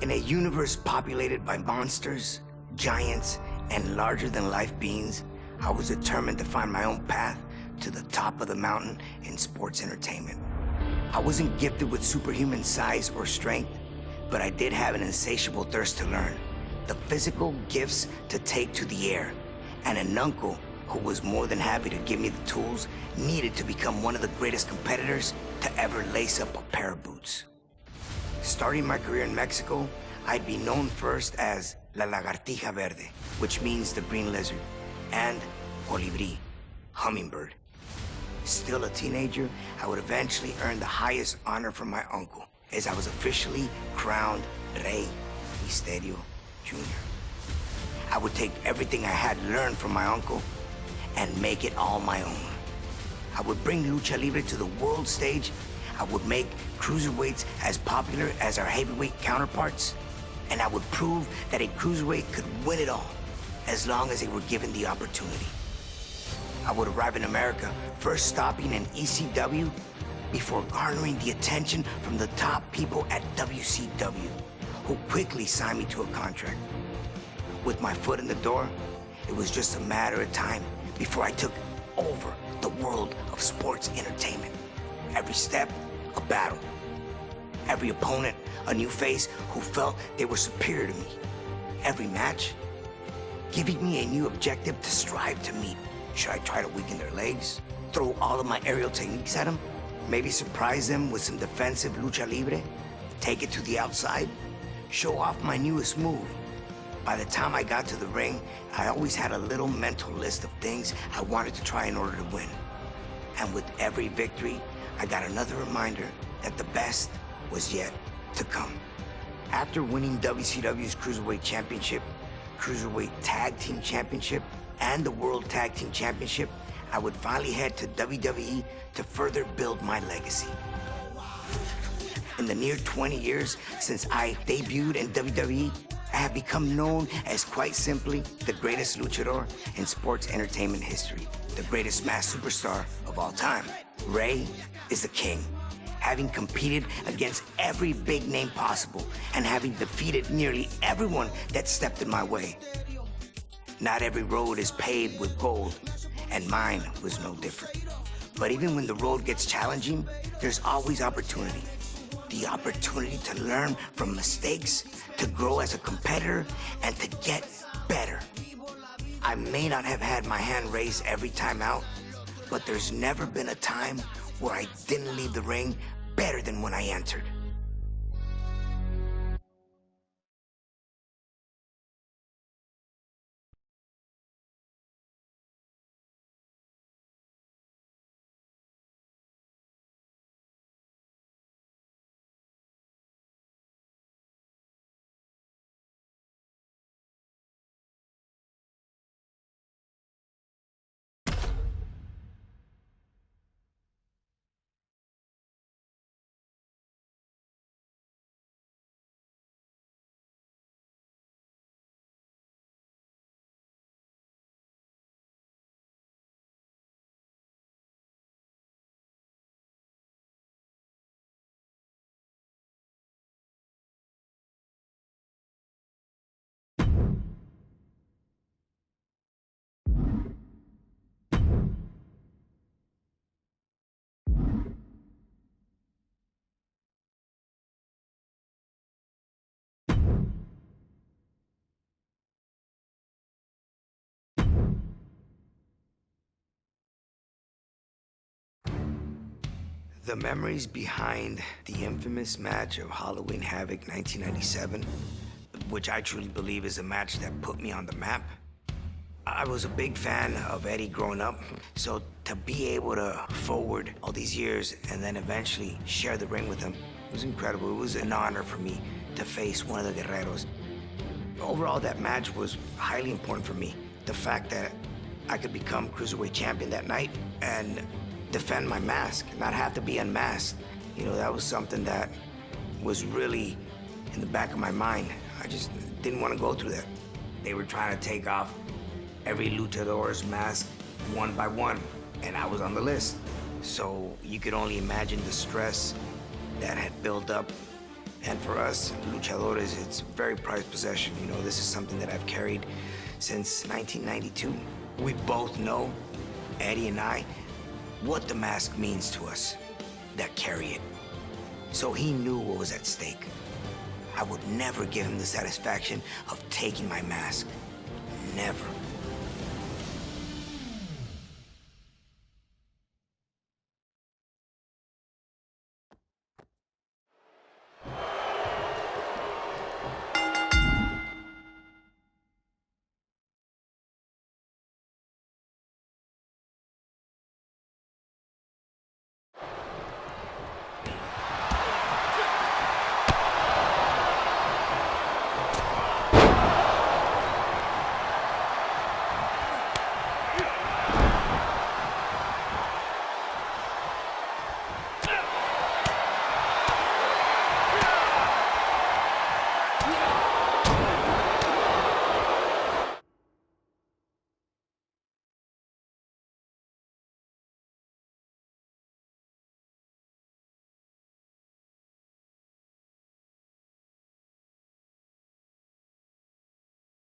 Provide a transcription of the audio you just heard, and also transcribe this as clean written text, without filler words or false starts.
In a universe populated by monsters, giants, and larger-than-life beings, I was determined to find my own path to the top of the mountain in sports entertainment. I wasn't gifted with superhuman size or strength, but I did have an insatiable thirst to learn, the physical gifts to take to the air, and an uncle who was more than happy to give me the tools needed to become one of the greatest competitors to ever lace up a pair of boots. Starting my career in Mexico, I'd be known first as La Lagartija Verde, which means the green lizard, and Colibrí, hummingbird. Still a teenager, I would eventually earn the highest honor from my uncle, as I was officially crowned Rey Misterio Jr. I would take everything I had learned from my uncle and make it all my own. I would bring Lucha Libre to the world stage. I would make cruiserweights as popular as our heavyweight counterparts. And I would prove that a cruiserweight could win it all, as long as they were given the opportunity. I would arrive in America, first stopping in ECW, before garnering the attention from the top people at WCW, who quickly signed me to a contract. With my foot in the door, it was just a matter of time before I took over the world of sports entertainment. Every step, a battle. Every opponent, a new face who felt they were superior to me. Every match, giving me a new objective to strive to meet. Should I try to weaken their legs? Throw all of my aerial techniques at them? Maybe surprise them with some defensive lucha libre? Take it to the outside? Show off my newest move? By the time I got to the ring, I always had a little mental list of things I wanted to try in order to win. And with every victory, I got another reminder that the best was yet to come. After winning WCW's Cruiserweight Championship, Cruiserweight Tag Team Championship, and the World Tag Team Championship, I would finally head to WWE to further build my legacy. In the near 20 years since I debuted in WWE, I have become known as, quite simply, the greatest luchador in sports entertainment history, the greatest masked superstar of all time. Rey is the king, having competed against every big name possible and having defeated nearly everyone that stepped in my way. Not every road is paved with gold, and mine was no different. But even when the road gets challenging, there's always opportunity. The opportunity to learn from mistakes, to grow as a competitor, and to get better. I may not have had my hand raised every time out, but there's never been a time where I didn't leave the ring better than when I entered. The memories behind the infamous match of Halloween Havoc 1997, which I truly believe is a match that put me on the map. I was a big fan of Eddie growing up, so to be able to forward all these years and then eventually share the ring with him was incredible. It was an honor for me to face one of the Guerreros. Overall, that match was highly important for me. The fact that I could become Cruiserweight Champion that night and defend my mask, not have to be unmasked. You know, that was something that was really in the back of my mind. I just didn't want to go through that. They were trying to take off every luchador's mask one by one, and I was on the list. So you could only imagine the stress that had built up And for us, luchadores, it's a very prized possession. You know, this is something that I've carried since 1992. We both know, Eddie and I, what the mask means to us that carry it. So he knew what was at stake. I would never give him the satisfaction of taking my mask. Never.